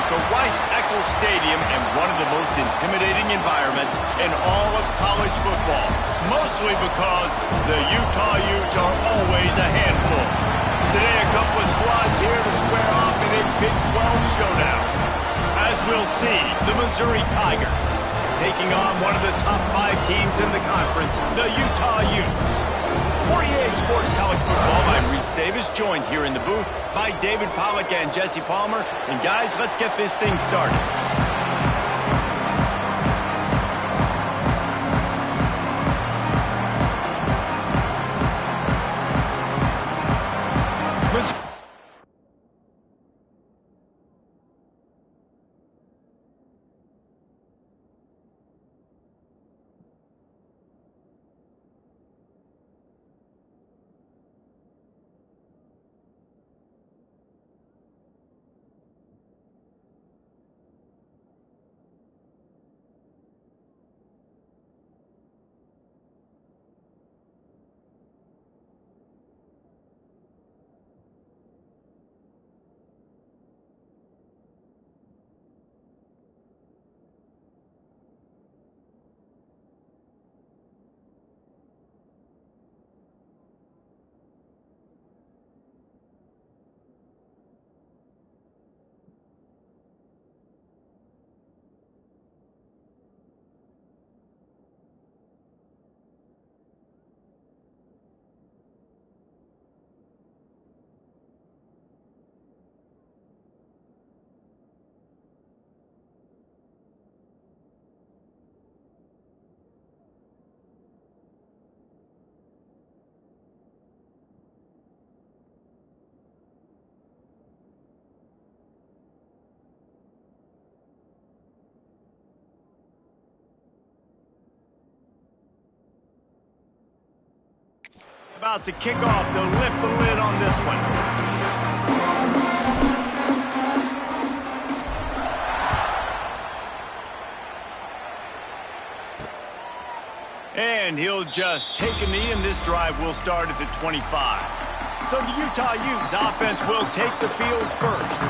to Rice-Eccles Stadium and one of the most intimidating environments in all of college football, mostly because the Utah Utes are always a handful. Today, a couple of squads here to square off in a Big 12 showdown. As we'll see, the Missouri Tigers taking on one of the top 5 teams in the conference, the Utah Utes. 48 Sports College Football by Reese Davis, joined here in the booth by David Pollack and Jesse Palmer. And guys, let's get this thing started. About to kick off to lift the lid on this one. And he'll just take a knee, and this drive will start at the 25. So the Utah Utes offense will take the field first.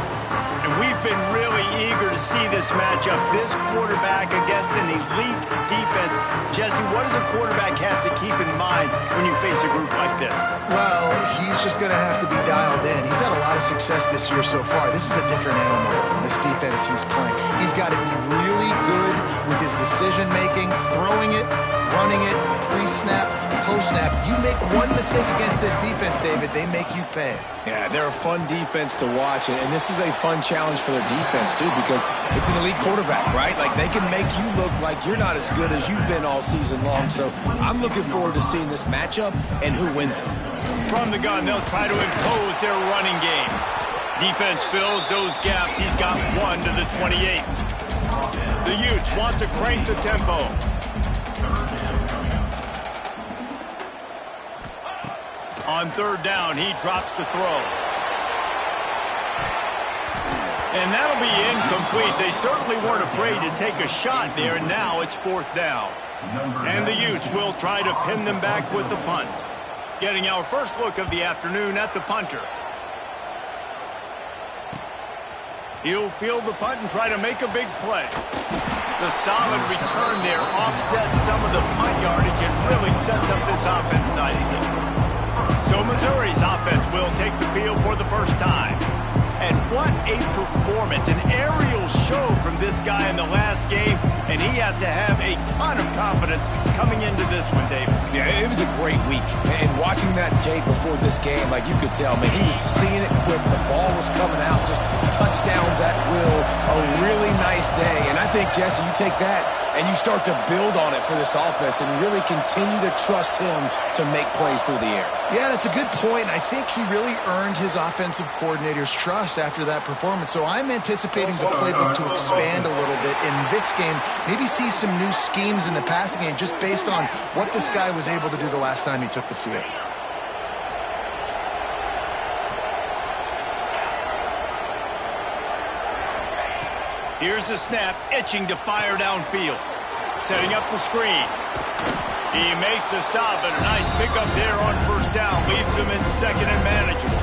And we've been really eager to see this matchup, this quarterback against an elite defense. Jesse, what does a quarterback have to keep in mind when you face a group like this? Well, he's just going to have to be dialed in. He's had a lot of success this year so far. This is a different animal in this defense he's playing. He's got to be really good with his decision-making, throwing it, running it, pre-snap, post-snap. You make one mistake against this defense, David, they make you pay. Yeah, they're a fun defense to watch, and this is a fun challenge for their defense, too, because it's an elite quarterback, right? Like, they can make you look like you're not as good as you've been all season long, so I'm looking forward to seeing this matchup and who wins it. From the gun, they'll try to impose their running game. Defense fills those gaps. He's got 1 to the 28. The Utes want to crank the tempo. On third down, he drops to throw. And that'll be incomplete. They certainly weren't afraid to take a shot there, and now it's 4th down. And the Utes will try to pin them back with the punt. Getting our first look of the afternoon at the punter. He'll field the punt and try to make a big play. The solid return there offsets some of the punt yardage and really sets up this offense nicely. So Missouri's offense will take the field for the first time. And what a performance, an aerial show from this guy in the last game, and he has to have a ton of confidence coming into this one, David. Yeah, it was a great week. And watching that tape before this game, like you could tell, man, he was seeing it quick. The ball was coming out, just touchdowns at will. A really nice day. And I think, Jesse, you take that and you start to build on it for this offense and really continue to trust him to make plays through the air. Yeah, that's a good point. I think he really earned his offensive coordinator's trust after that performance. So I'm anticipating the playbook to expand a little bit in this game. Maybe see some new schemes in the passing game just based on what this guy was able to do the last time he took the field. Here's the snap, itching to fire downfield. Setting up the screen. He makes the stop, but a nice pickup there on first down. Leaves him in second and manageable.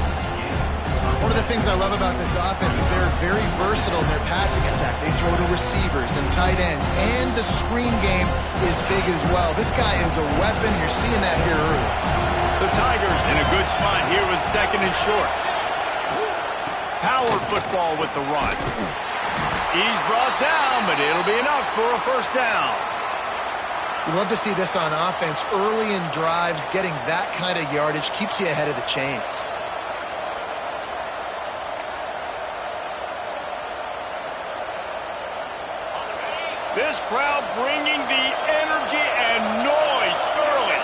One of the things I love about this offense is they're very versatile in their passing attack. They throw to receivers and tight ends, and the screen game is big as well. This guy is a weapon. You're seeing that here early. The Tigers in a good spot here with 2nd and short. Power football with the run. He's brought down, but it'll be enough for a first down. You love to see this on offense. Early in drives, getting that kind of yardage keeps you ahead of the chains. This crowd bringing the energy and noise early.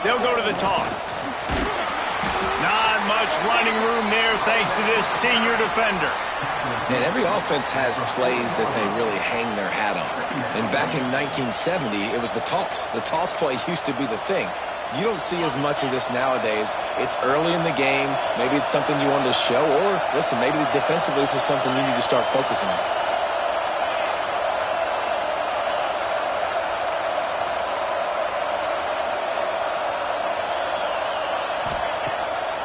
They'll go to the toss. Not much running room there thanks to this senior defender. And every offense has plays that they really hang their hat on. And back in 1970, it was the toss. The toss play used to be the thing. You don't see as much of this nowadays. It's early in the game. Maybe it's something you wanted to show. Or, listen, maybe defensively this is something you need to start focusing on.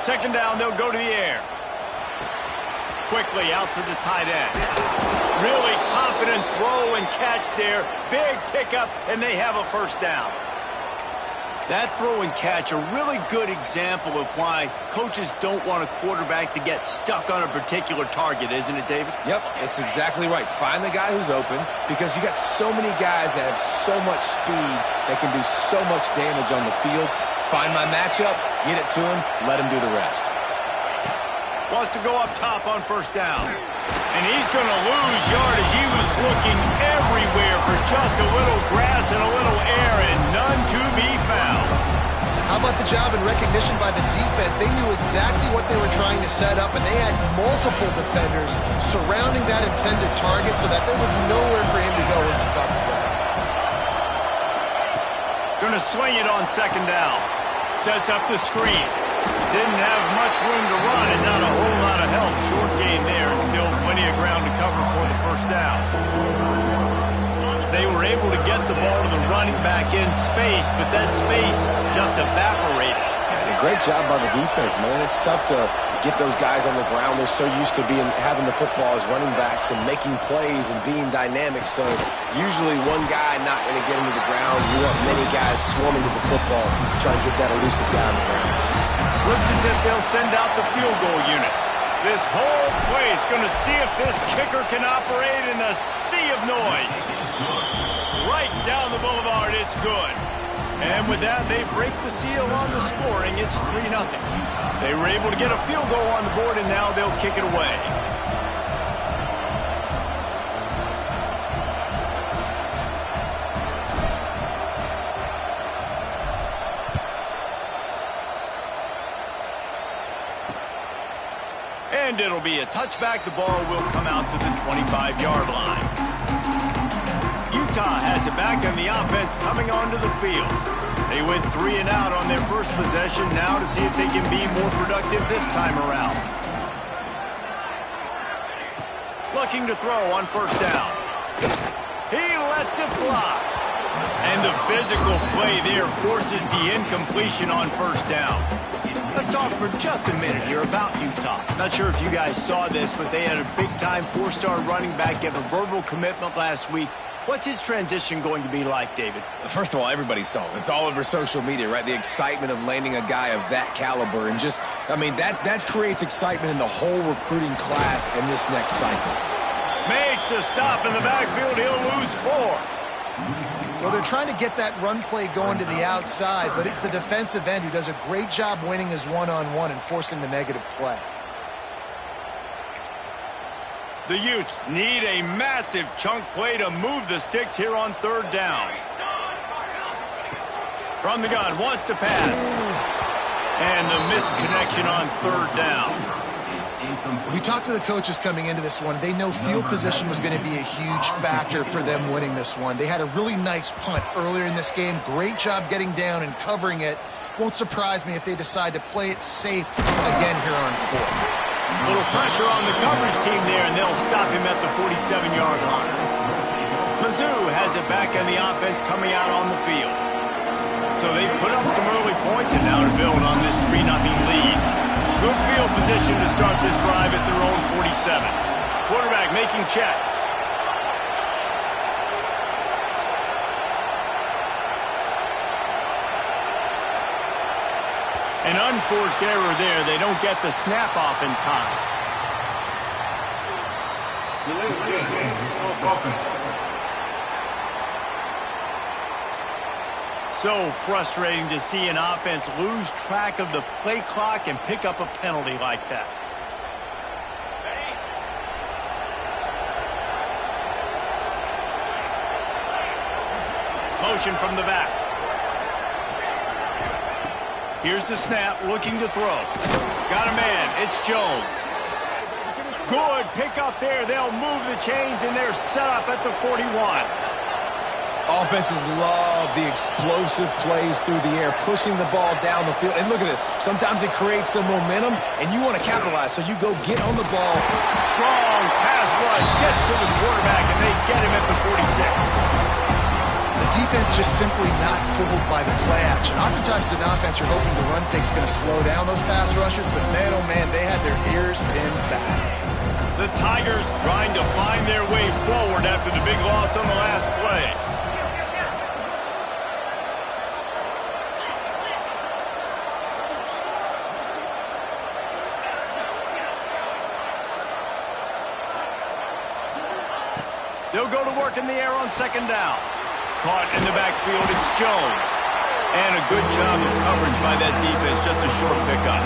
Second down, they'll go to the air. Quickly out to the tight end. Really confident throw and catch there. Big pickup, and they have a first down. That throw and catch, a really good example of why coaches don't want a quarterback to get stuck on a particular target, isn't it, David? Yep, it's exactly right. Find the guy who's open, because you got so many guys that have so much speed that can do so much damage on the field. Find my matchup, get it to him, let him do the rest. Wants to go up top on first down. And he's going to lose yardage. He was looking everywhere for just a little grass and a little air, and none to be found. How about the job and recognition by the defense? They knew exactly what they were trying to set up, and they had multiple defenders surrounding that intended target so that there was nowhere for him to go once he caught the ball. Going to swing it on second down. Sets up the screen. Didn't have much room to run and not a whole lot of help. Short gain there and still plenty of ground to cover for the first down. They were able to get the ball to the running back in space, but that space just evaporated. Yeah, great job by the defense, man. It's tough to get those guys on the ground. They're so used to having the football as running backs and making plays and being dynamic. So usually one guy not going to get him to the ground. You want many guys swarming to the football, trying to get that elusive guy on the ground. Looks as if they'll send out the field goal unit. This whole place going to see if this kicker can operate in the sea of noise. Right down the boulevard, it's good. And with that, they break the seal on the scoring. It's 3-0. They were able to get a field goal on the board, and now they'll kick it away. And it'll be a touchback. The ball will come out to the 25-yard line. Utah has it back on the offense coming onto the field. They went 3 and out on their first possession. Now to see if they can be more productive this time around. Looking to throw on first down. He lets it fly. And the physical play there forces the incompletion on first down. Let's talk for just a minute here about Utah. Not sure if you guys saw this, but they had a big-time 4-star running back give a verbal commitment last week. What's his transition going to be like, David? First of all, everybody saw it. It's all over social media, right? The excitement of landing a guy of that caliber. And just, I mean, that creates excitement in the whole recruiting class in this next cycle. Makes a stop in the backfield. He'll lose 4. Well, they're trying to get that run play going to the outside, but it's the defensive end who does a great job winning his one-on-one and forcing the negative play. The Utes need a massive chunk play to move the sticks here on third down. From the gun, wants to pass. And the misconnection on third down. We talked to the coaches coming into this one. They know field position was going to be a huge factor for them winning this one. They had a really nice punt earlier in this game. Great job getting down and covering it. Won't surprise me if they decide to play it safe again here on fourth. A little pressure on the coverage team there, and they'll stop him at the 47-yard line. Mizzou has it back on the offense coming out on the field. So they've put up some early points and now to build on this 3-0 lead. Good field position to start this drive at their own 47. Quarterback making checks. An unforced error there. They don't get the snap off in time. So frustrating to see an offense lose track of the play clock and pick up a penalty like that. Motion from the back. Here's the snap, looking to throw. Got a man, it's Jones. Good pick up there. They'll move the chains, and they're set up at the 41. Offenses love the explosive plays through the air, pushing the ball down the field. And look at this. Sometimes it creates some momentum, and you want to capitalize, so you go get on the ball. Strong pass rush, gets to the quarterback, and they get him at the 46. The defense just simply not fooled by the play action. Oftentimes, an offense, you're hoping the run fake's going to slow down those pass rushers, but man, oh man, they had their ears pinned back. The Tigers trying to find their way forward after the big loss on the last play. They'll go to work in the air on second down. Caught in the backfield, it's Jones. And a good job of coverage by that defense, just a short pickup.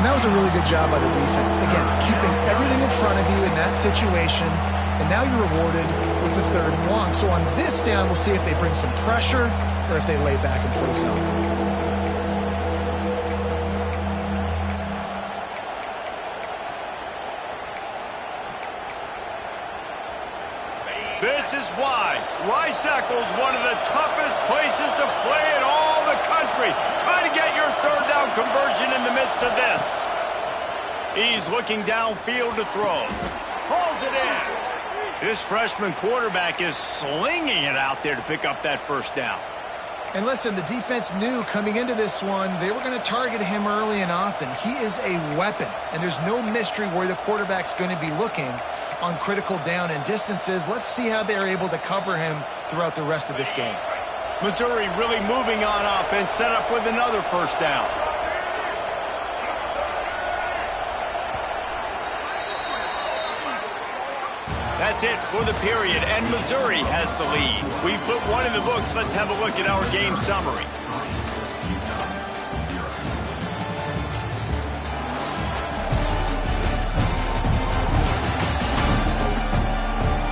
And that was a really good job by the defense. Again, keeping everything in front of you in that situation, and now you're rewarded with the 3rd and long. So on this down, we'll see if they bring some pressure or if they lay back and play zone. This is why Rice-Eccles one of the toughest places to play in all the country. Try to get your 3rd down conversion in the midst of this. He's looking downfield to throw. Pulls it in. This freshman quarterback is slinging it out there to pick up that 1st down. And listen, the defense knew coming into this one, they were going to target him early and often. He is a weapon, and there's no mystery where the quarterback's going to be looking on critical down and distances. Let's see how they're able to cover him throughout the rest of this game. Missouri really moving on offense, set up with another 1st down. That's it for the period, and Missouri has the lead. We've put one in the books. Let's have a look at our game summary.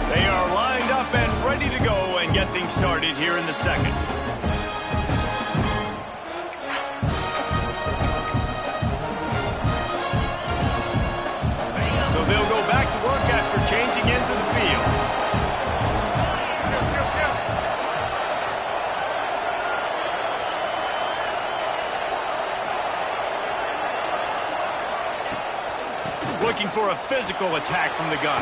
They are lined up and ready to go and get things started here in the 2nd. So they'll go back to work after changing into the field. Looking for a physical attack from the gun.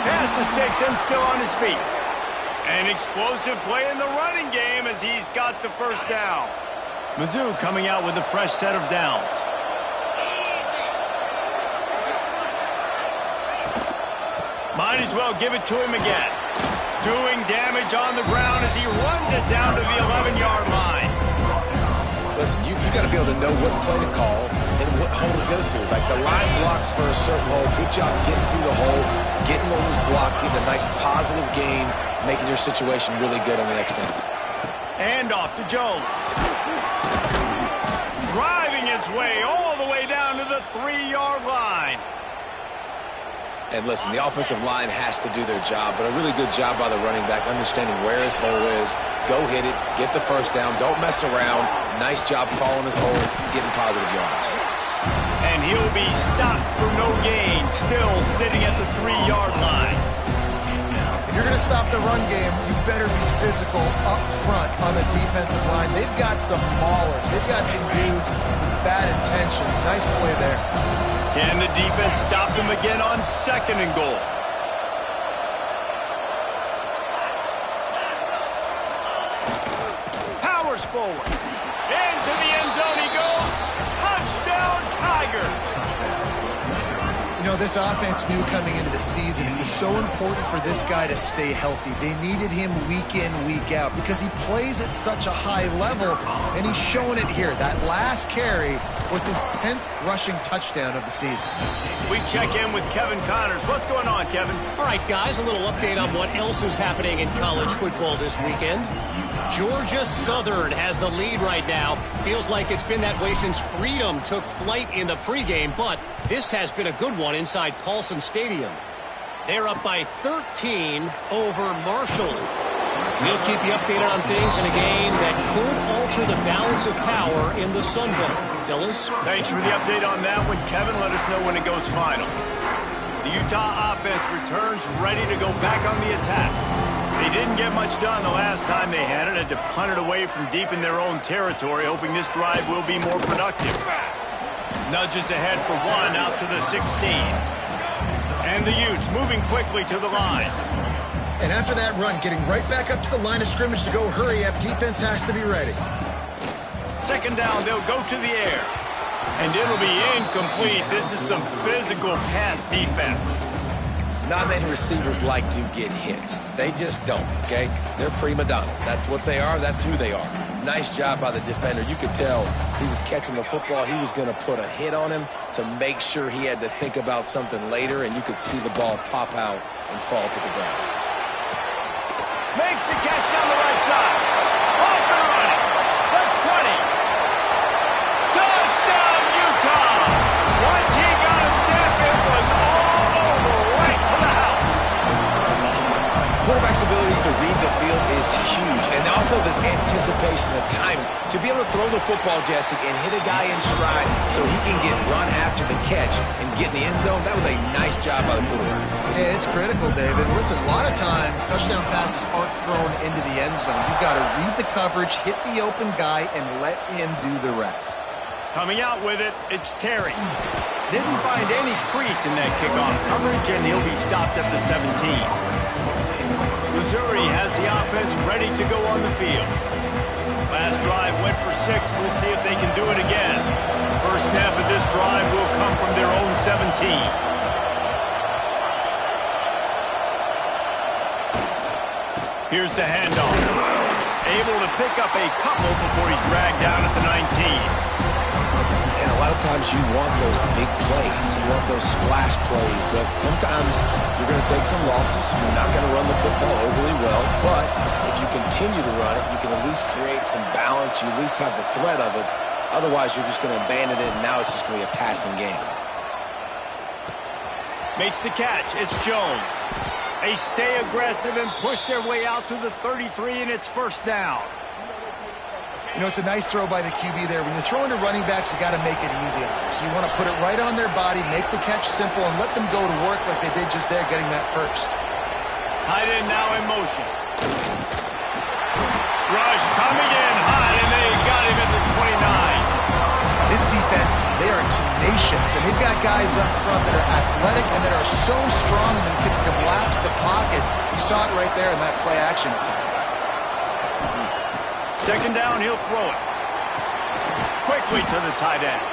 Pass escapes him, still on his feet. An explosive play in the running game as he's got the 1st down. Mizzou coming out with a fresh set of downs. Might as well give it to him again. Doing damage on the ground as he runs it down to the 11-yard line. Listen, you got to be able to know what play to call and what hole to go through. Like the line blocks for a certain hole. Good job getting through the hole, getting what was blocked, getting a nice positive gain, making your situation really good on the next down. And off to Jones. Driving his way all the way down to the 3-yard line. And listen, the offensive line has to do their job, but a really good job by the running back, understanding where his hole is. Go hit it, get the 1st down, don't mess around. Nice job following his hole, getting positive yards. And he'll be stopped for no gain, still sitting at the 3-yard line. If you're going to stop the run game, you better be physical up front on the defensive line. They've got some maulers. They've got some dudes with bad intentions. Nice play there. Can the defense stop them again on 2nd and goal? Powers forward. forward. Into the end zone he goes. Touchdown, Tigers! You know, this offense knew coming into the season it was so important for this guy to stay healthy. They needed him week in, week out because he plays at such a high level, and he's showing it here. That last carry was his 10th rushing touchdown of the season. We check in with Kevin Connors. What's going on, Kevin? All right, guys, a little update on what else is happening in college football this weekend. Georgia Southern has the lead right now. Feels like it's been that way since Freedom took flight in the pregame, but this has been a good one inside Paulson Stadium. They're up by 13 over Marshall. We'll keep you updated on things in a game that could alter the balance of power in the Sun Belt. Fellas? Thanks for the update on that one, Kevin. Let us know when it goes final. The Utah offense returns ready to go back on the attack. They didn't get much done the last time they had it. Had to punt it away from deep in their own territory, hoping this drive will be more productive. Nudges ahead for one out to the 16. And the Utes moving quickly to the line. And after that run, getting right back up to the line of scrimmage to go hurry up, defense has to be ready. Second down, they'll go to the air. And it'll be incomplete. This is some physical pass defense. Not many receivers like to get hit. They just don't, okay? They're prima donnas. That's what they are. That's who they are. Nice job by the defender. You could tell he was catching the football. He was going to put a hit on him to make sure he had to think about something later, and you could see the ball pop out and fall to the ground. Makes the catch on the right side. Off and running. The 20. Touchdown, Utah. Once he got a step, it was all over right to the house. Quarterback's abilities to read the field is huge, and also the anticipation, the timing. To be able to throw the football, Jesse, and hit a guy in stride so he can get run after the catch and get in the end zone, that was a nice job by the quarterback. Yeah, it's critical, David. Listen, a lot of times touchdown passes aren't thrown into the end zone. You've got to read the coverage, hit the open guy, and let him do the rest. Coming out with it, it's Terry. Didn't find any crease in that kickoff coverage, and he'll be stopped at the 17. Missouri has the offense ready to go on the field. Last drive went for 6. We'll see if they can do it again. First snap of this drive will come from their own 17. Here's the handoff. Able to pick up a couple before he's dragged down at the 19. And a lot of times you want those big plays. You want those splash plays, but sometimes you're going to take some losses. You're not going to run the football overly well, but if you continue to run it, you can at least create some balance. You at least have the threat of it. Otherwise, you're just going to abandon it, and now it's just going to be a passing game. Makes the catch. It's Jones. They stay aggressive and push their way out to the 33, and it's first down. You know, it's a nice throw by the QB there. When you're throwing to running backs, you got to make it easy on them. So you want to put it right on their body, make the catch simple, and let them go to work like they did just there, getting that first. Tight end now in motion. Rush coming in high, and they got him at the 29. This defense, they are tenacious, and they've got guys up front that are athletic and that are so strong and can collapse the pocket. You saw it right there in that play action attempt. Second down, he'll throw it. Quickly to the tight end.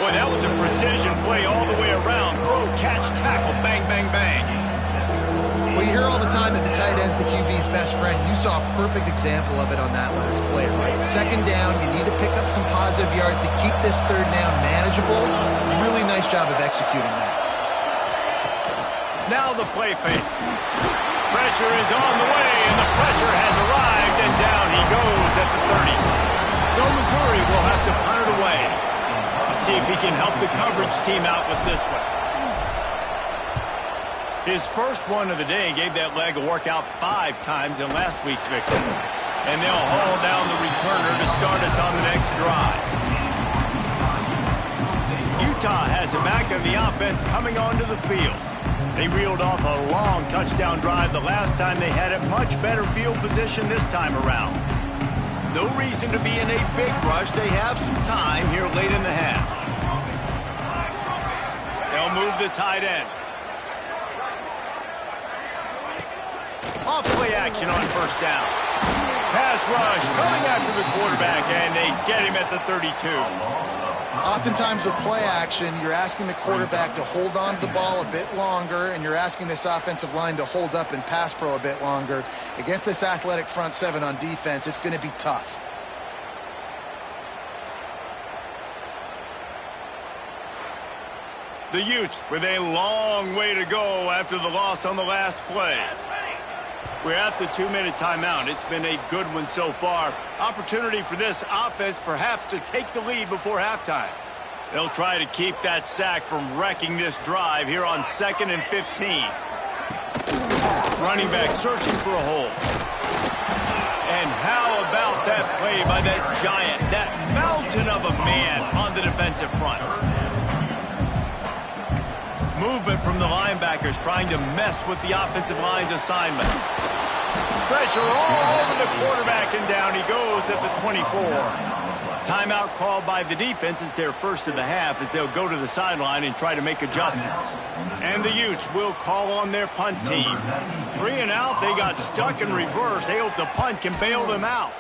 Boy, that was a precision play all the way around. Throw, catch, tackle, bang, bang, bang. Well, you hear all the time that the tight end's the QB's best friend. You saw a perfect example of it on that last play, right? Second down, you need to pick up some positive yards to keep this third down manageable. Really nice job of executing that. Now the play fake. Pressure is on the way, and the pressure has arrived, and down he goes at the 30. So Missouri will have to punt it away. Let's see if he can help the coverage team out with this one. His first one of the day gave that leg a workout 5 times in last week's victory. And they'll haul down the returner to start us on the next drive. Utah has a back of the offense coming onto the field. They reeled off a long touchdown drive the last time they had it. Much better field position this time around. No reason to be in a big rush. They have some time here late in the half. They'll move the tight end. Off play action on first down. Pass rush coming after the quarterback, and they get him at the 32. Oftentimes with play action, you're asking the quarterback to hold on to the ball a bit longer, and you're asking this offensive line to hold up in pass pro a bit longer. Against this athletic front seven on defense, it's going to be tough. The Utes with a long way to go after the loss on the last play. We're at the 2-minute timeout. It's been a good one so far. Opportunity for this offense perhaps to take the lead before halftime. They'll try to keep that sack from wrecking this drive here on 2nd and 15. Running back searching for a hole. And how about that play by that giant, that mountain of a man on the defensive front? Movement from the linebackers trying to mess with the offensive line's assignments. Pressure all over the quarterback, and down he goes at the 24. Timeout called by the defense. It's their first of the half as they'll go to the sideline and try to make adjustments. And the Utes will call on their punt team. 3 and out, they got stuck in reverse. They hope the punt can bail them out.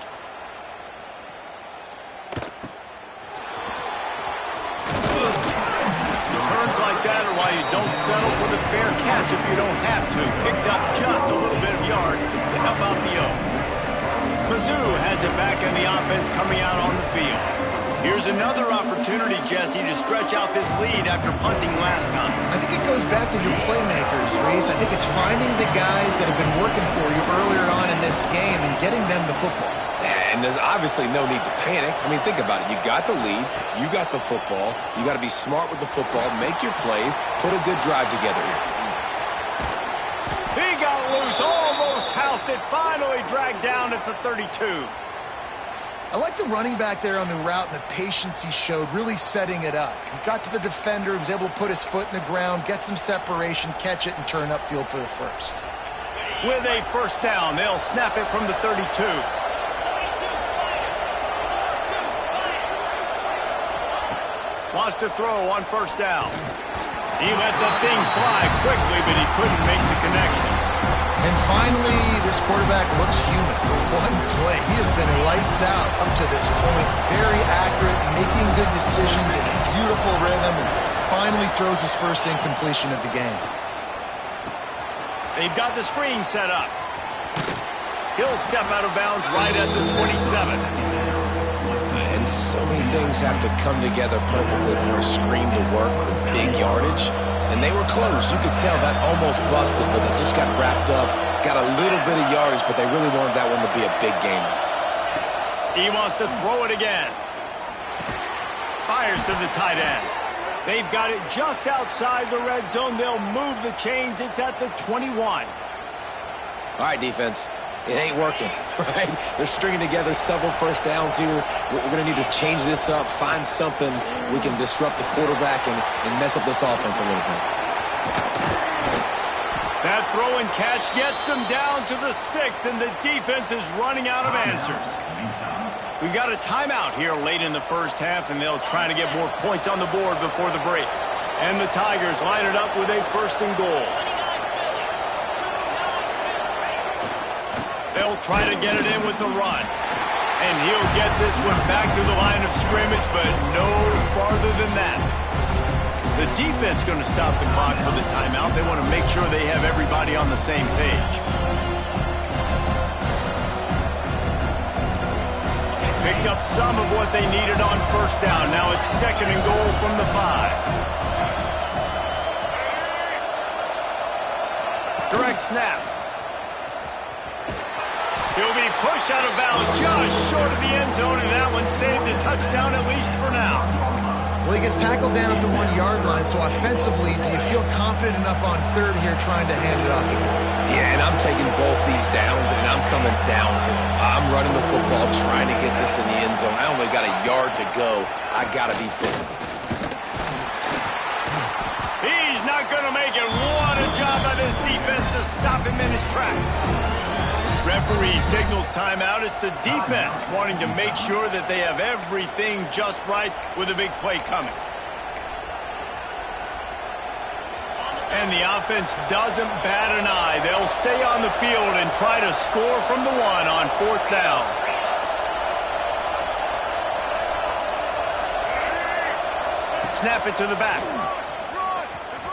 Like that or why you don't settle for the fair catch if you don't have to. Picks up just a little bit of yards to help out the O. Mizzou has it back in the offense coming out on the field. Here's another opportunity, Jesse, to stretch out this lead after punting last time. I think it goes back to your playmakers, Reese. I think it's finding the guys that have been working for you earlier on in this game and getting them the football. And there's obviously no need to panic. I mean, think about it. You got the lead. You got the football. You got to be smart with the football. Make your plays. Put a good drive together here. He got loose. Almost housed it. Finally dragged down at the 32. I like the running back there on the route and the patience he showed, really setting it up. He got to the defender, was able to put his foot in the ground, get some separation, catch it, and turn upfield for the first. With a first down, they'll snap it from the 32. Wants to throw on first down. He let the thing fly quickly, but he couldn't make the connection. And finally, this quarterback looks human. For one play, he has been lights out up to this point. Very accurate, making good decisions in a beautiful rhythm, and finally throws his first incompletion of the game. They've got the screen set up. He'll step out of bounds right at the 27. And so many things have to come together perfectly for a screen to work for big yardage. And they were close. You could tell that almost busted, but they just got wrapped up, got a little bit of yardage, but they really wanted that one to be a big gainer. He wants to throw it again. Fires to the tight end. They've got it just outside the red zone. They'll move the chains. It's at the 21. All right, defense. It ain't working, right? They're stringing together several first downs here. We're going to need to change this up, find something we can disrupt the quarterback and mess up this offense a little bit. That throw and catch gets them down to the 6, and the defense is running out of answers. We've got a timeout here late in the first half, and they'll try to get more points on the board before the break. And the Tigers line it up with a 1st and goal. They'll try to get it in with the run. And he'll get this one back to the line of scrimmage, but no farther than that. The defense going to stop the clock for the timeout. They want to make sure they have everybody on the same page. Picked up some of what they needed on first down. Now it's 2nd and goal from the 5. Direct snap. He'll be pushed out of bounds just short of the end zone, and that one saved a touchdown at least for now. Well, he gets tackled down at the 1-yard line, so offensively, do you feel confident enough on 3rd here trying to hand it off again? Yeah, and I'm taking both these downs, and I'm coming downhill. I'm running the football, trying to get this in the end zone. I only got a yard to go. I got to be physical. He's not going to make it. What a job by this defense to stop him in his tracks. Referee signals timeout. It's the defense wanting to make sure that they have everything just right with a big play coming. And the offense doesn't bat an eye. They'll stay on the field and try to score from the one on 4th down. Snap it to the back.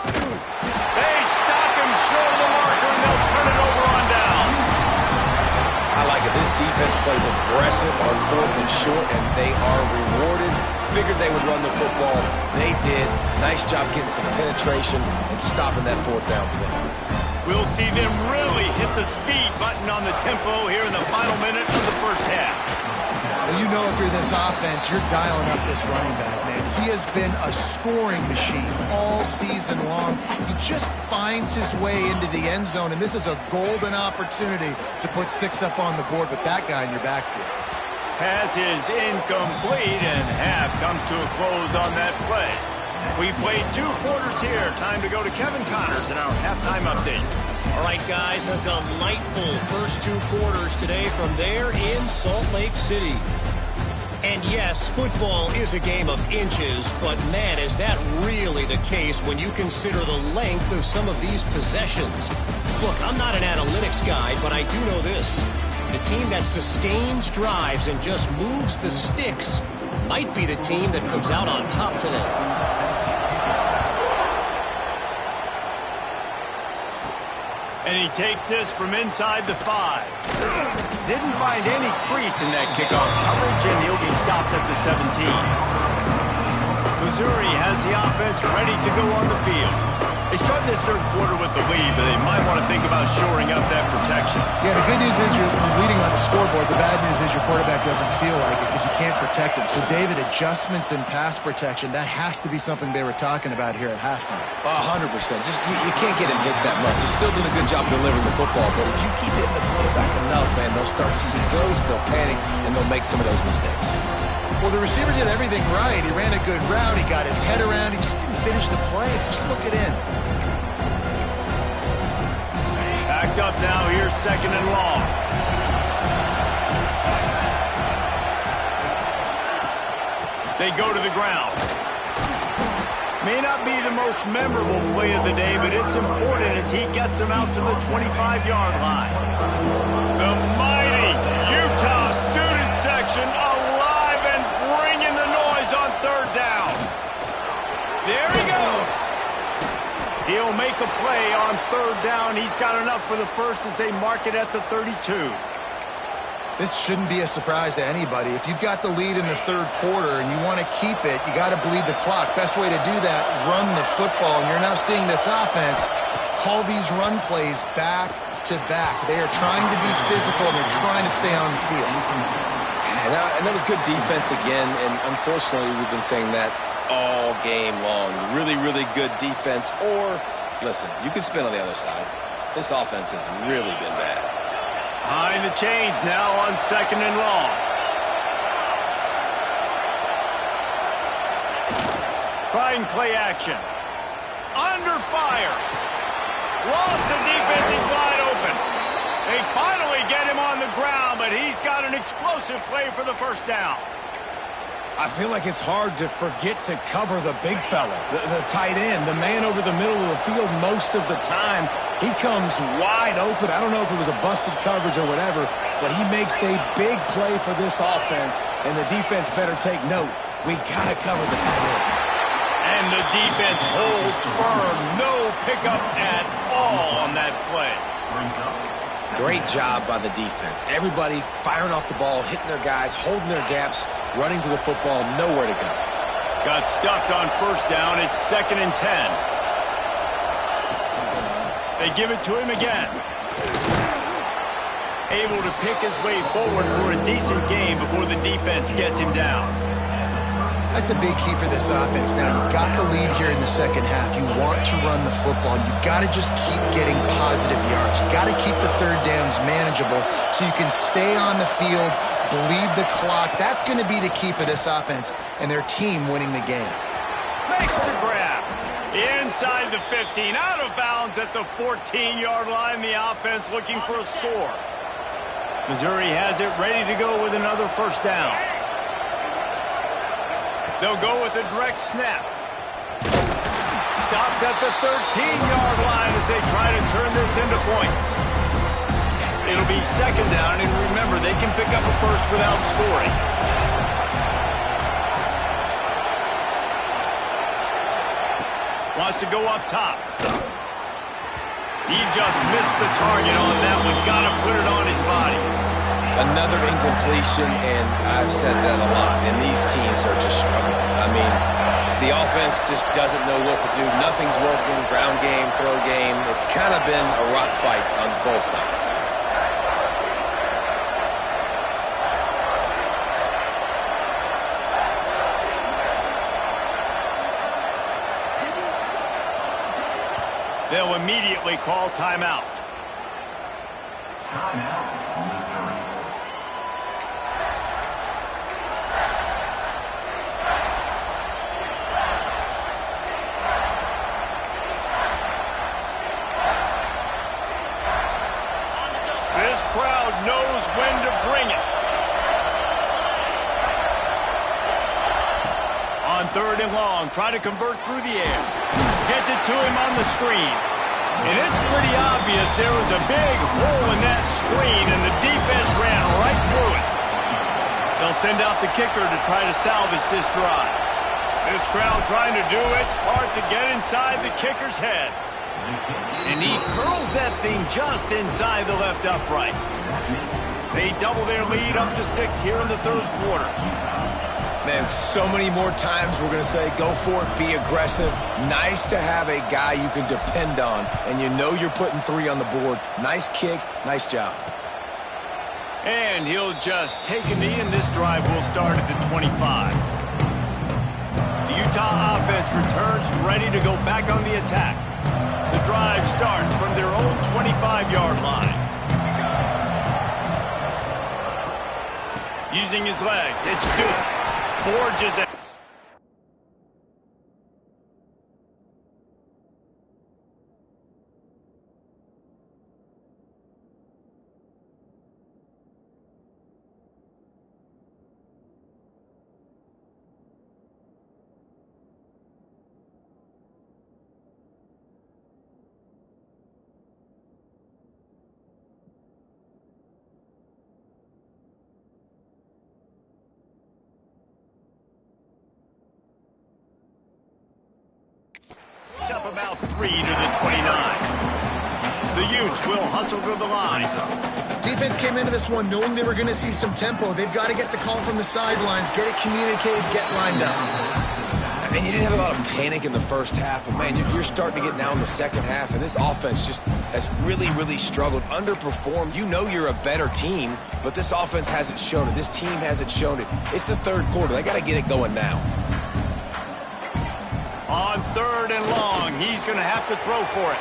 They stop him short of the marker, and they'll turn it over on downs. I like it. This defense plays aggressive on 4th and short, and they are rewarded. Figured they would run the football. They did. Nice job getting some penetration and stopping that 4th down play. We'll see them really hit the speed button on the tempo here in the final minute of the first half. Well, you know if you're this offense, you're dialing up this running back, man. He has been a scoring machine all season long. He just finds his way into the end zone, and this is a golden opportunity to put 6 up on the board with that guy in your backfield. Pass is incomplete, and half comes to a close on that play. We played 2 quarters here. Time to go to Kevin Connors in our halftime update. All right, guys, a delightful first 2 quarters today from there in Salt Lake City. And yes, football is a game of inches, but man, is that really the case when you consider the length of some of these possessions. Look, I'm not an analytics guy, but I do know this. The team that sustains drives and just moves the sticks might be the team that comes out on top today. And he takes this from inside the 5. Didn't find any crease in that kickoff coverage, and he'll be stopped at the 17. Missouri has the offense ready to go on the field. They start this 3rd quarter with the lead, but they might want to think about shoring up that protection. Yeah, the good news is you're leading on the scoreboard. The bad news is your quarterback doesn't feel like it because you can't protect him. So, David, adjustments in pass protection, that has to be something they were talking about here at halftime. 100%. Just you can't get him hit that much. He's still doing a good job delivering the football, but if you keep hitting the quarterback enough, man, they'll start to see throws, they'll panic, and they'll make some of those mistakes. Well, the receiver did everything right. He ran a good route. He got his head around. He just didn't finish the play. Just look it in. Backed up now here, 2nd and long. They go to the ground. May not be the most memorable play of the day, but it's important as he gets them out to the 25-yard line. The mighty Utah student section alive and bringing the noise on 3rd down. There he goes. He'll make a play on 3rd down. He's got enough for the first as they mark it at the 32. This shouldn't be a surprise to anybody. If you've got the lead in the 3rd quarter and you want to keep it, you got to bleed the clock. Best way to do that, run the football. And you're now seeing this offense call these run plays back to back. They are trying to be physical, and they're trying to stay on the field. And that was good defense again, and unfortunately we've been saying that all game long. Really, really good defense. Or, listen, you can spin on the other side. This offense has really been bad. Behind the chains now on 2nd and long. Trying play action. Under fire. Lost the defense. He's wide open. They finally get him on the ground, but he's got an explosive play for the 1st down. I feel like it's hard to forget to cover the big fella, the tight end, the man over the middle of the field most of the time. He comes wide open. I don't know if it was a busted coverage or whatever, but he makes a big play for this offense, and the defense better take note. We got to cover the tight end. And the defense holds firm. No pickup at all on that play. Great job by the defense. Everybody firing off the ball, hitting their guys, holding their gaps, running to the football, nowhere to go. Got stuffed on 1st down. It's 2nd and 10. They give it to him again. Able to pick his way forward for a decent game before the defense gets him down. That's a big key for this offense now. You've got the lead here in the 2nd half. You want to run the football. You've got to just keep getting positive yards. You've got to keep the 3rd downs manageable so you can stay on the field, bleed the clock. That's going to be the key for this offense and their team winning the game. Makes the grab. Inside the 15. Out of bounds at the 14-yard line. The offense looking for a score. Missouri has it ready to go with another 1st down. They'll go with a direct snap. stopped at the 13-yard line as they try to turn this into points. It'll be second down, and remember, they can pick up a first without scoring. Wants to go up top. He just missed the target on that one. Got to put it on his body. Another incompletion, and I've said that a lot, and these teams are just struggling. I mean, the offense just doesn't know what to do. Nothing's working. Ground game, throw game. It's kind of been a rock fight on both sides. They'll immediately call timeout. Timeout, Missouri. This crowd knows when to bring it. On third and long, try to convert through the air. Gets it to him on the screen. And it's pretty obvious there was a big hole in that screen, and the defense ran right through it. They'll send out the kicker to try to salvage this drive. This crowd trying to do its part to get inside the kicker's head. And he curls that thing just inside the left upright. They double their lead up to 6 here in the third quarter. Man, so many more times we're going to say, go for it, be aggressive. Nice to have a guy you can depend on, and you know you're putting 3 on the board. Nice kick, nice job. And he'll just take a knee, and this drive will start at the 25. The Utah offense returns ready to go back on the attack. The drive starts from their own 25-yard line. Using his legs, it's Duke. Forges it. Up about 3 to the 29. The Utes will hustle to the line. Defense came into this one knowing they were going to see some tempo. They've got to get the call from the sidelines, get it communicated, get lined up. And you didn't have a lot of panic in the first half, but man, you're starting to get now in the second half, and this offense just has really, really struggled, underperformed. You know you're a better team, but this offense hasn't shown it. This team hasn't shown it. It's the third quarter. They got to get it going now. On third and long, he's going to have to throw for it.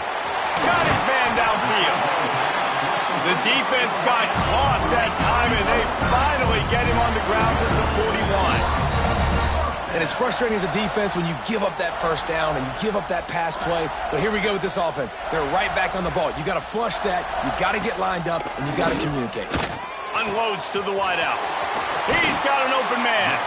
Got his man downfield. The defense got caught that time, and they finally get him on the ground at the 41. And it's frustrating as a defense when you give up that first down and you give up that pass play. But here we go with this offense. They're right back on the ball. You got to flush that. You got to get lined up, and you got to communicate. Unloads to the wideout. He's got an open man.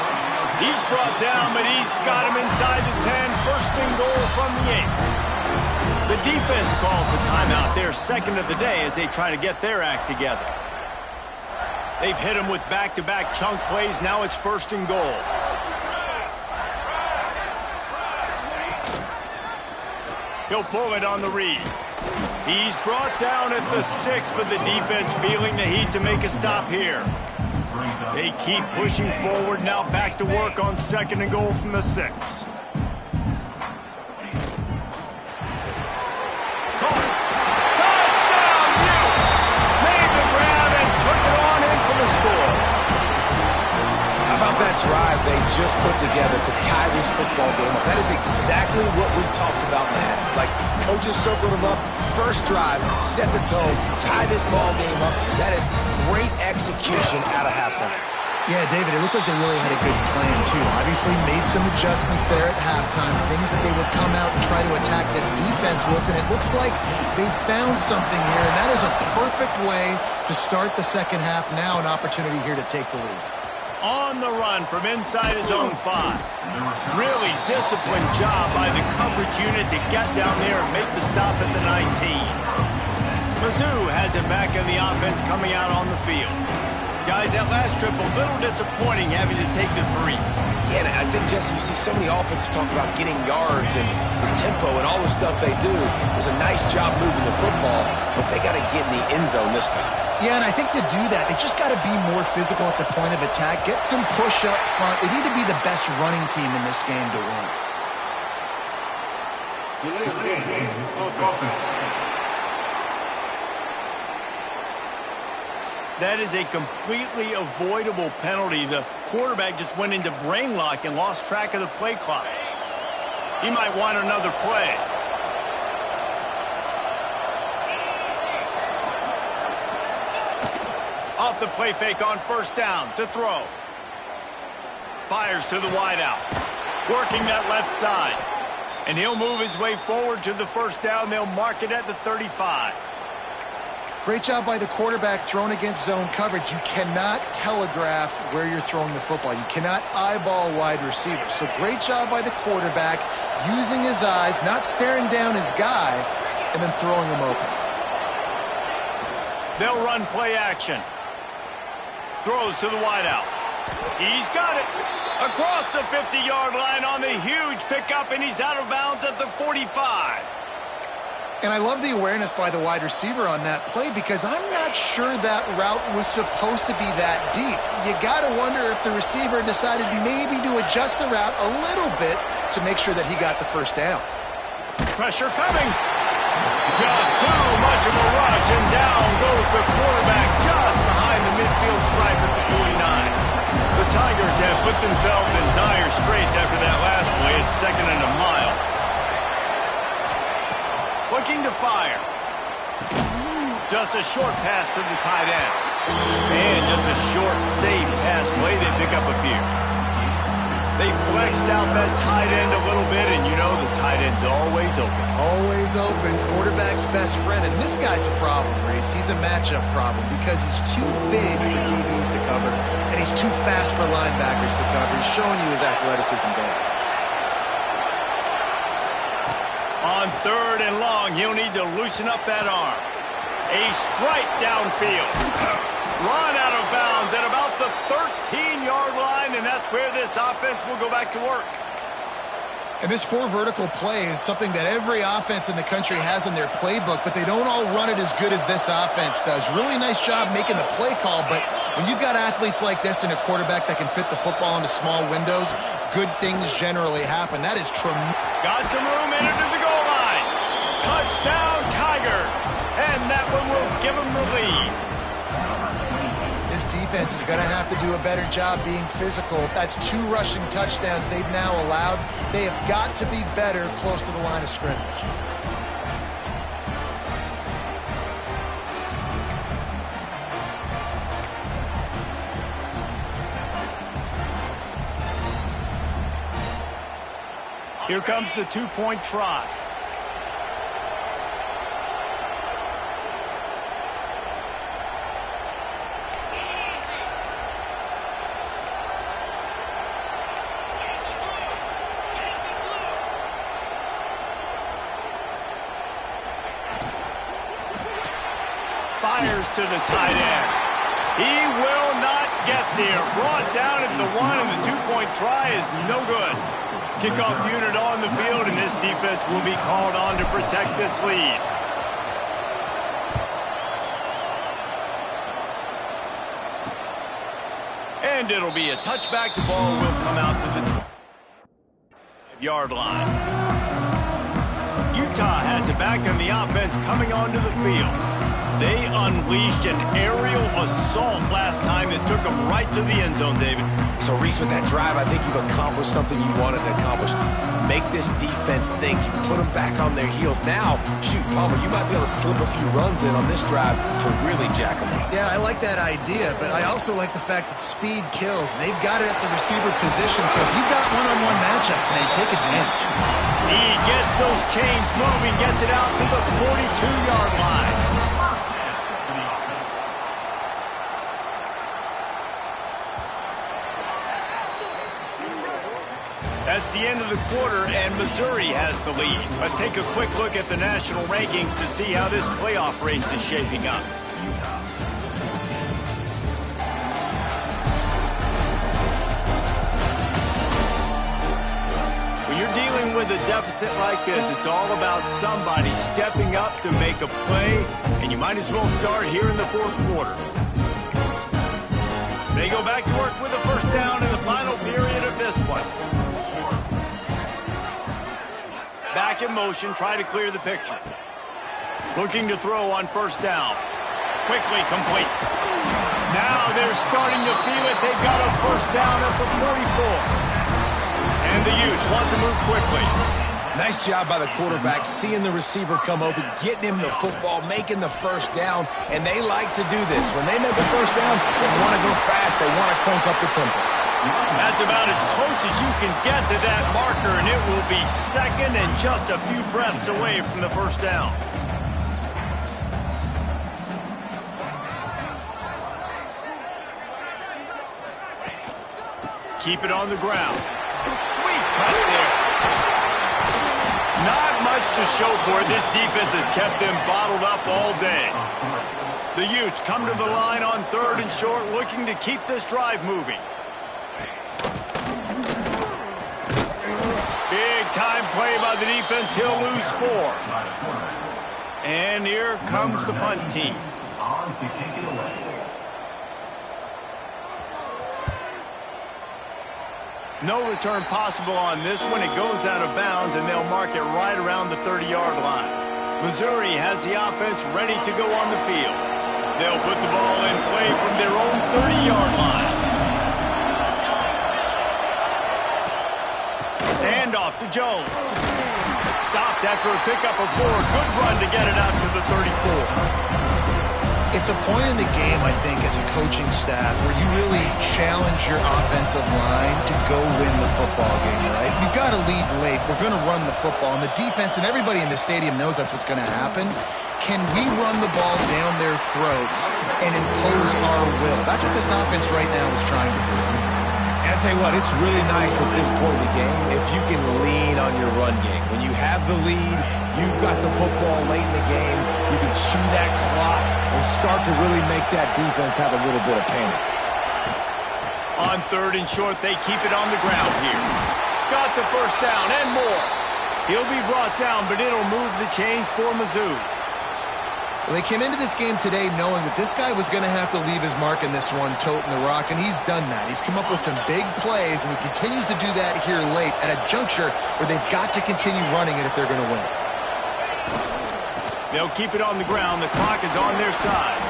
He's brought down, but he's got him inside the 10. First and goal from the 8. The defense calls the timeout, their second of the day, as they try to get their act together. They've hit him with back-to-back chunk plays. Now it's first and goal. He'll pull it on the read. He's brought down at the 6, but the defense feeling the heat to make a stop here. They keep pushing forward, now back to work on second and goal from the 6. Touchdown, Utes! Made the grab and took it on in for the score. How about that drive they just put together to tie this football game up? That is exactly what we talked about in the half. Like, coaches circled them up. First drive, set the tone, tie this ball game up. That is great execution out of halftime. Yeah, David, it looked like they really had a good plan, too. Obviously made some adjustments there at halftime, things that they would come out and try to attack this defense with, and it looks like they found something here, and that is a perfect way to start the second half. Now an opportunity here to take the lead. On the run from inside his own 5. Really disciplined job by the coverage unit to get down there and make the stop at the 19. Mizzou has it back in the offense coming out on the field. Guys, that last trip a little disappointing having to take the 3. Yeah, and I think, Jesse, you see so many offenses talk about getting yards and the tempo and all the stuff they do. It was a nice job moving the football, but they got to get in the end zone this time. Yeah, and I think to do that, they just got to be more physical at the point of attack, get some push up front. They need to be the best running team in this game to win. That is a completely avoidable penalty. The quarterback just went into brain lock and lost track of the play clock. He might want another play. Off the play fake on first down to throw. Fires to the wideout. Working that left side. And he'll move his way forward to the first down. They'll mark it at the 35. Great job by the quarterback thrown against zone coverage. You cannot telegraph where you're throwing the football. You cannot eyeball wide receivers. So great job by the quarterback using his eyes, not staring down his guy, and then throwing him open. They'll run play action. Throws to the wideout. He's got it. Across the 50-yard line on the huge pickup, and he's out of bounds at the 45. And I love the awareness by the wide receiver on that play because I'm not sure that route was supposed to be that deep. You got to wonder if the receiver decided maybe to adjust the route a little bit to make sure that he got the first down. Pressure coming. Just too much of a rush, and down goes the quarterback just behind the midfield stripe at the 49. The Tigers have put themselves in dire straits after that last play. It's 2nd and a mile. Looking to fire. Just a short pass to the tight end. And just a short, safe pass play. They pick up a few. They flexed out that tight end a little bit, and you know the tight end's always open. Always open. Quarterback's best friend. And this guy's a problem, Reese. He's a matchup problem because he's too big for DBs to cover, and he's too fast for linebackers to cover. He's showing you his athleticism there. On 3rd and long, he'll need to loosen up that arm. A strike downfield. Run out of bounds at about the 13-yard line, and that's where this offense will go back to work. And this 4 vertical play is something that every offense in the country has in their playbook, but they don't all run it as good as this offense does. Really nice job making the play call, but when you've got athletes like this and a quarterback that can fit the football into small windows, good things generally happen. That is tremendous. Got some room in it to the goal line. Touchdown, Tigers. And that one will give them the lead. This defense is going to have to do a better job being physical. That's 2 rushing touchdowns they've now allowed. They have got to be better close to the line of scrimmage. Here comes the 2-point try. Fires to the tight end. He will not get there. Brought down at the 1, and the 2-point try is no good. Kickoff unit on the field, and this defense will be called on to protect this lead. And it'll be a touchback. The ball will come out to the 12-yard line. Utah has it back, and the offense coming onto the field. They unleashed an aerial assault last time that took them right to the end zone, David. So, Reese, with that drive, I think you've accomplished something you wanted to accomplish. Make this defense think. You put them back on their heels. Now, shoot, Palmer, you might be able to slip a few runs in on this drive to really jack them up. Yeah, I like that idea, but I also like the fact that speed kills. And they've got it at the receiver position, so if you've got one-on-one matchups, man, take advantage. He gets those chains moving, gets it out to the 42-yard line. That's the end of the quarter, and Missouri has the lead. Let's take a quick look at the national rankings to see how this playoff race is shaping up. When you're dealing with a deficit like this, it's all about somebody stepping up to make a play, and you might as well start here in the fourth quarter. They go back to work with a first down in the final period of this one. Back in motion, try to clear the picture. Looking to throw on first down. Quickly complete. Now they're starting to feel it. They've got a first down at the 44. And the Utes want to move quickly. Nice job by the quarterback, seeing the receiver come open, getting him the football, making the first down, and they like to do this. When they make a first down, they want to go fast. They want to crank up the tempo. That's about as close as you can get to that marker, and it will be second and just a few breaths away from the first down. Keep it on the ground. Sweet cut there. Not much to show for it. This defense has kept them bottled up all day. The Utes come to the line on 3rd and short, looking to keep this drive moving. Big time play by the defense. He'll lose 4. And here comes the punt team. On to kick it away. No return possible on this one. It goes out of bounds, and they'll mark it right around the 30-yard line. Missouri has the offense ready to go on the field. They'll put the ball in play from their own 30-yard line. Hand off to Jones. Stopped after a pickup of 4. Good run to get it out to the 34. It's a point in the game, I think, as a coaching staff where you really challenge your offensive line to go win the football game, right? We've got to lead late. We're going to run the football. And the defense and everybody in the stadium knows that's what's going to happen. Can we run the ball down their throats and impose our will? That's what this offense right now is trying to do. And I'll tell you what, it's really nice at this point in the game if you can lean on your run game. When you have the lead, you've got the football late in the game, you can chew that clock and start to really make that defense have a little bit of panic. On 3rd and short, they keep it on the ground here. Got the first down and more. He'll be brought down, but it'll move the chains for Mizzou. Well, they came into this game today knowing that this guy was going to have to leave his mark in this one, toting the rock, and he's done that. He's come up with some big plays, and he continues to do that here late at a juncture where they've got to continue running it if they're going to win. They'll keep it on the ground. The clock is on their side.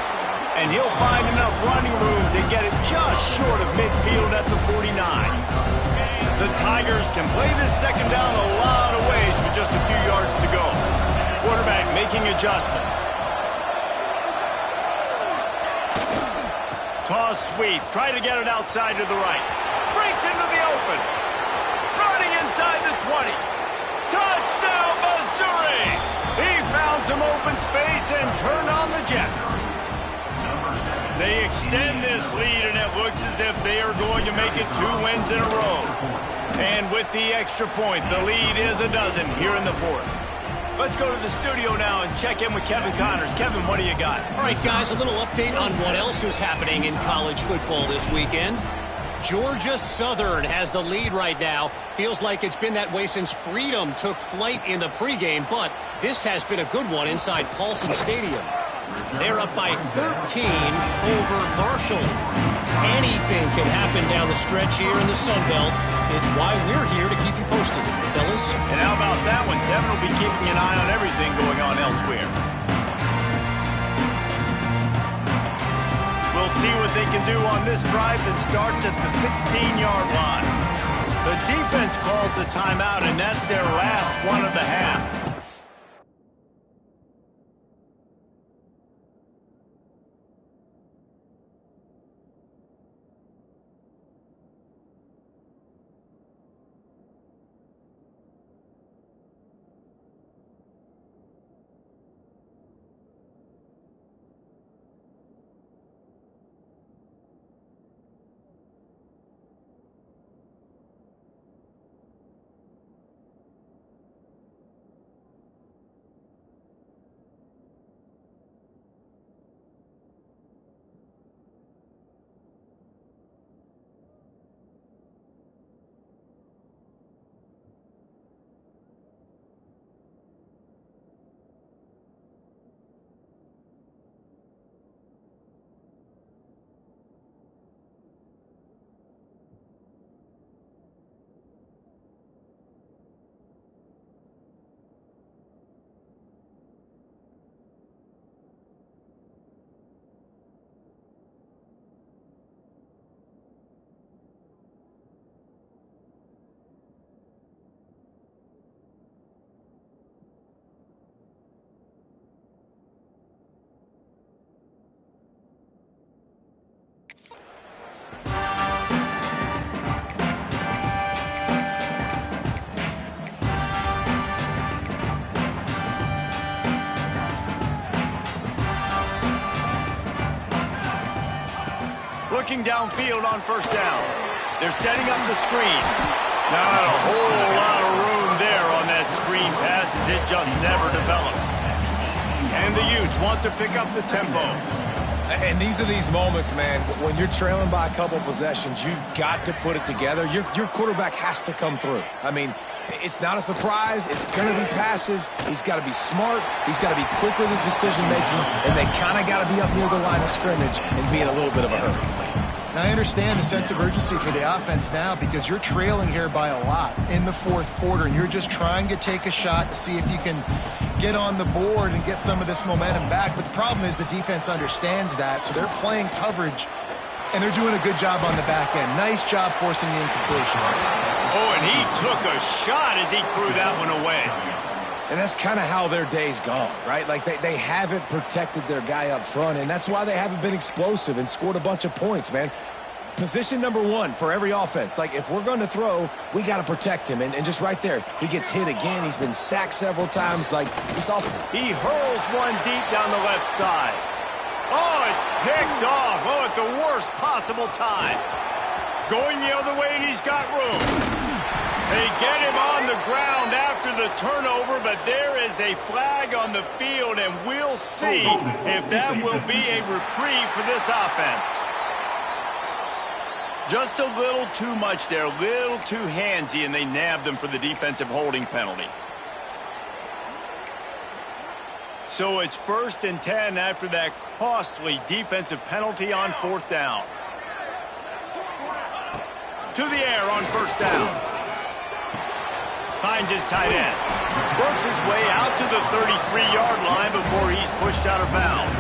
And he'll find enough running room to get it just short of midfield at the 49. The Tigers can play this second down a lot of ways with just a few yards to go. Quarterback making adjustments. Toss sweep. Try to get it outside to the right. Breaks into the open. Running inside the 20. Touchdown, Missouri! He found some open space and turned on the Jets. They extend this lead, and it looks as if they are going to make it 2 wins in a row. And with the extra point, the lead is a dozen here in the 4th. Let's go to the studio now and check in with Kevin Connors. Kevin, what do you got? All right, guys, a little update on what else is happening in college football this weekend. Georgia Southern has the lead right now. Feels like it's been that way since Freedom took flight in the pregame, but this has been a good one inside Paulson Stadium. They're up by 13 over Marshall. Anything can happen down the stretch here in the Sun Belt. It's why we're here to keep you posted, fellas. And how about that one? Kevin will be keeping an eye on everything going on elsewhere. We'll see what they can do on this drive that starts at the 16-yard line. The defense calls the timeout, and that's their last one of the half. Looking downfield on first down. They're setting up the screen. Not a whole lot of room there on that screen pass as it just never developed. And the Utes want to pick up the tempo. And these are these moments, man, when you're trailing by a couple possessions, you've got to put it together. Your quarterback has to come through. I mean, it's not a surprise. It's going to be passes. He's got to be smart. He's got to be quick with his decision-making, and they kind of got to be up near the line of scrimmage and be in a little bit of a hurry. Now, I understand the sense of urgency for the offense now because you're trailing here by a lot in the fourth quarter, and you're just trying to take a shot to see if you can get on the board and get some of this momentum back. But the problem is the defense understands that, so they're playing coverage, and they're doing a good job on the back end. Nice job forcing the incompletion. Oh, and he took a shot as he threw that one away. And that's kind of how their day's gone, right? Like they haven't protected their guy up front, and that's why they haven't been explosive and scored a bunch of points, man. Position number one for every offense. Like, if we're going to throw, we got to protect him. And just right there, he gets hit again. He's been sacked several times. Like, this offense. He hurls one deep down the left side. Oh, it's picked off. Oh, at the worst possible time. Going the other way, and he's got room. They get him on the ground after the turnover, but there is a flag on the field, and we'll see if that will be a reprieve for this offense. Just a little too much there, a little too handsy, and they nabbed them for the defensive holding penalty. So it's 1st and 10 after that costly defensive penalty on fourth down. To the air on first down. Finds his tight end. Works his way out to the 33-yard line before he's pushed out of bounds.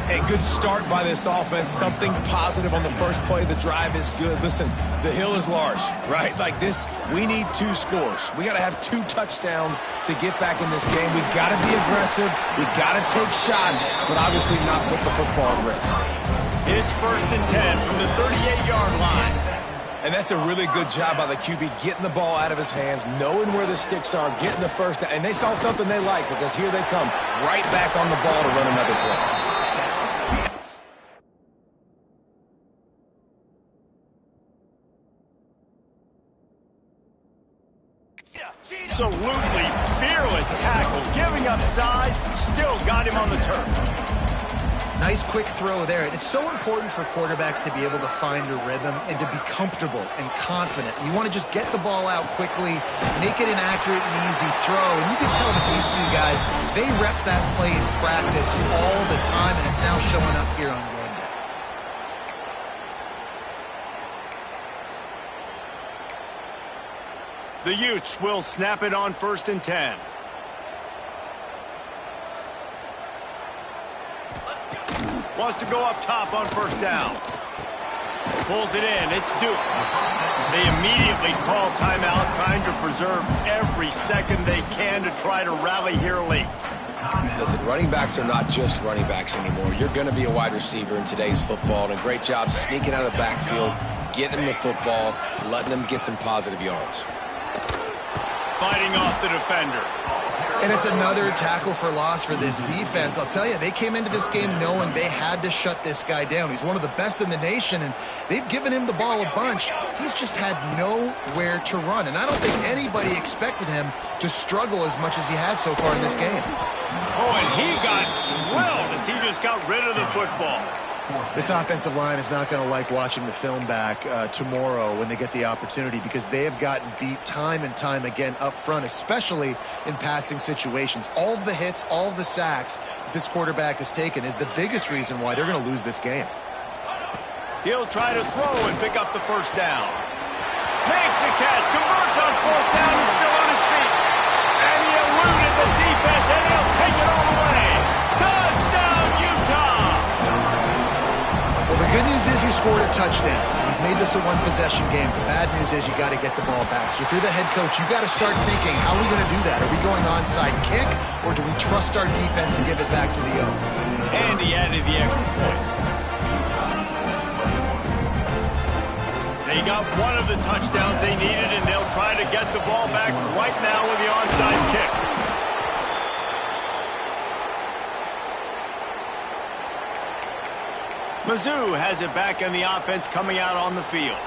A good start by this offense. Something positive on the first play. The drive is good. Listen, the hill is large, right? Like this, we need 2 scores. We got to have 2 touchdowns to get back in this game. We got to be aggressive. We got to take shots, but obviously not put the football at risk. It's 1st and 10 from the 38-yard line. And that's a really good job by the QB, getting the ball out of his hands, knowing where the sticks are, getting the first down. And they saw something they like because here they come right back on the ball to run another play. Absolutely fearless tackle, giving up size, still got him on the turf. Nice quick throw there. And it's so important for quarterbacks to be able to find a rhythm and to be comfortable and confident. You want to just get the ball out quickly, make it an accurate and easy throw. And you can tell that these 2 guys, they rep that play in practice all the time, and it's now showing up here on game day. The Utes will snap it on 1st and 10. Wants to go up top on first down. Pulls it in. It's Duke. They immediately call timeout, trying to preserve every second they can to try to rally here late. Listen, running backs are not just running backs anymore. You're going to be a wide receiver in today's football, and a great job sneaking out of the backfield, getting them the football, letting them get some positive yards. Fighting off the defender. And it's another tackle for loss for this defense. I'll tell you, they came into this game knowing they had to shut this guy down. He's one of the best in the nation, and they've given him the ball a bunch. He's just had nowhere to run, and I don't think anybody expected him to struggle as much as he had so far in this game. Oh, and he got drilled as he just got rid of the football. This offensive line is not going to like watching the film back tomorrow when they get the opportunity, because they have gotten beat time and time again up front, especially in passing situations. All of the hits, all of the sacks that this quarterback has taken is the biggest reason why they're going to lose this game. He'll try to throw and pick up the first down. Makes the catch, converts on fourth down, he's still on his feet. And he eluded the defense, and he'll take it all the way. Touchdown, Utah! Well, the good news is you scored a touchdown. You've made this a one-possession game. The bad news is you got to get the ball back. So if you're the head coach, you got to start thinking, how are we going to do that? Are we going onside kick, or do we trust our defense to give it back to the O? And he added the extra point. They got one of the touchdowns they needed, and they'll try to get the ball back right now with the onside kick. Mizzou has it back in the offense coming out on the field.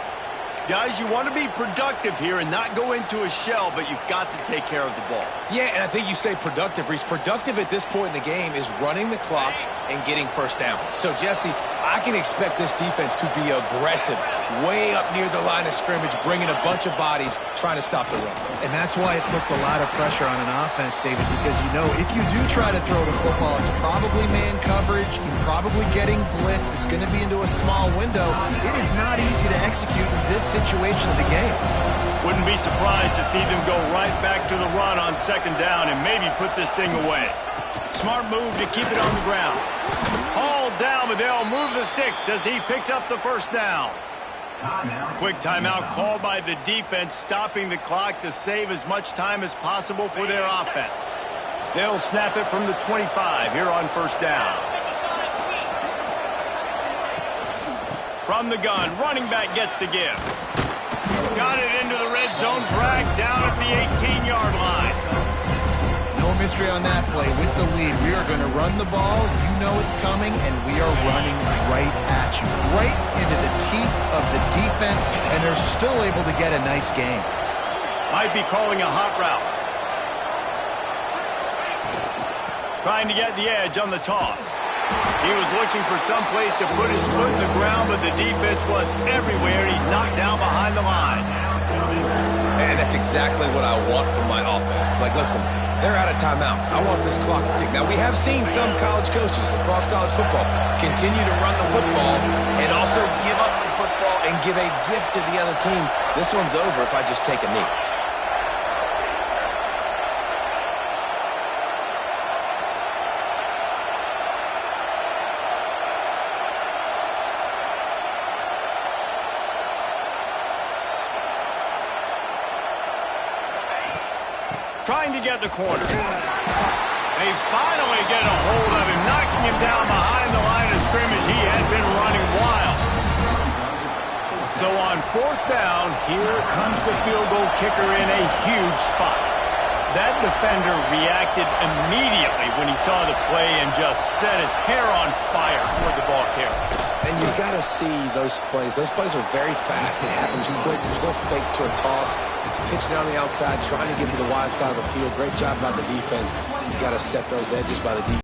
Guys, you want to be productive here and not go into a shell, but you've got to take care of the ball. Yeah, and I think you say productive, Reese. Productive at this point in the game is running the clock and getting first down. So, Jesse, I can expect this defense to be aggressive, way up near the line of scrimmage, bringing a bunch of bodies, trying to stop the run. And that's why it puts a lot of pressure on an offense, David, because you know if you do try to throw the football, it's probably man coverage, you're probably getting blitzed, it's going to be into a small window. It is not easy to execute in this situation of the game. Wouldn't be surprised to see them go right back to the run on second down and maybe put this thing away. Smart move to keep it on the ground. Hauled down, but they'll move the sticks as he picks up the first down. Quick timeout called by the defense, stopping the clock to save as much time as possible for their offense. They'll snap it from the 25 here on first down. From the gun, running back gets the give. Got it into the red zone, dragged down at the 18-yard line. No mystery on that play. With the lead, we are going to run the ball. You know it's coming, and we are running right at you, right into the teeth of the defense, and they're still able to get a nice game. Might be calling a hot route. Trying to get the edge on the toss. He was looking for some place to put his foot in the ground, but the defense was everywhere, and he's knocked down behind the line. And that's exactly what I want from my offense. Like, listen, they're out of timeouts. I want this clock to tick. Now, we have seen some college coaches across college football continue to run the football and also give up the football and give a gift to the other team. This one's over if I just take a knee. Trying to get the corner. They finally get a hold of him, knocking him down behind the line of scrimmage. He had been running wild. So on fourth down, here comes the field goal kicker in a huge spot. That defender reacted immediately when he saw the play and just set his hair on fire toward the ball carrier. And you've got to see those plays. Those plays are very fast. It happens quick. There's no fake to a toss. It's pitching on the outside, trying to get to the wide side of the field. Great job by the defense. You've got to set those edges by the defense.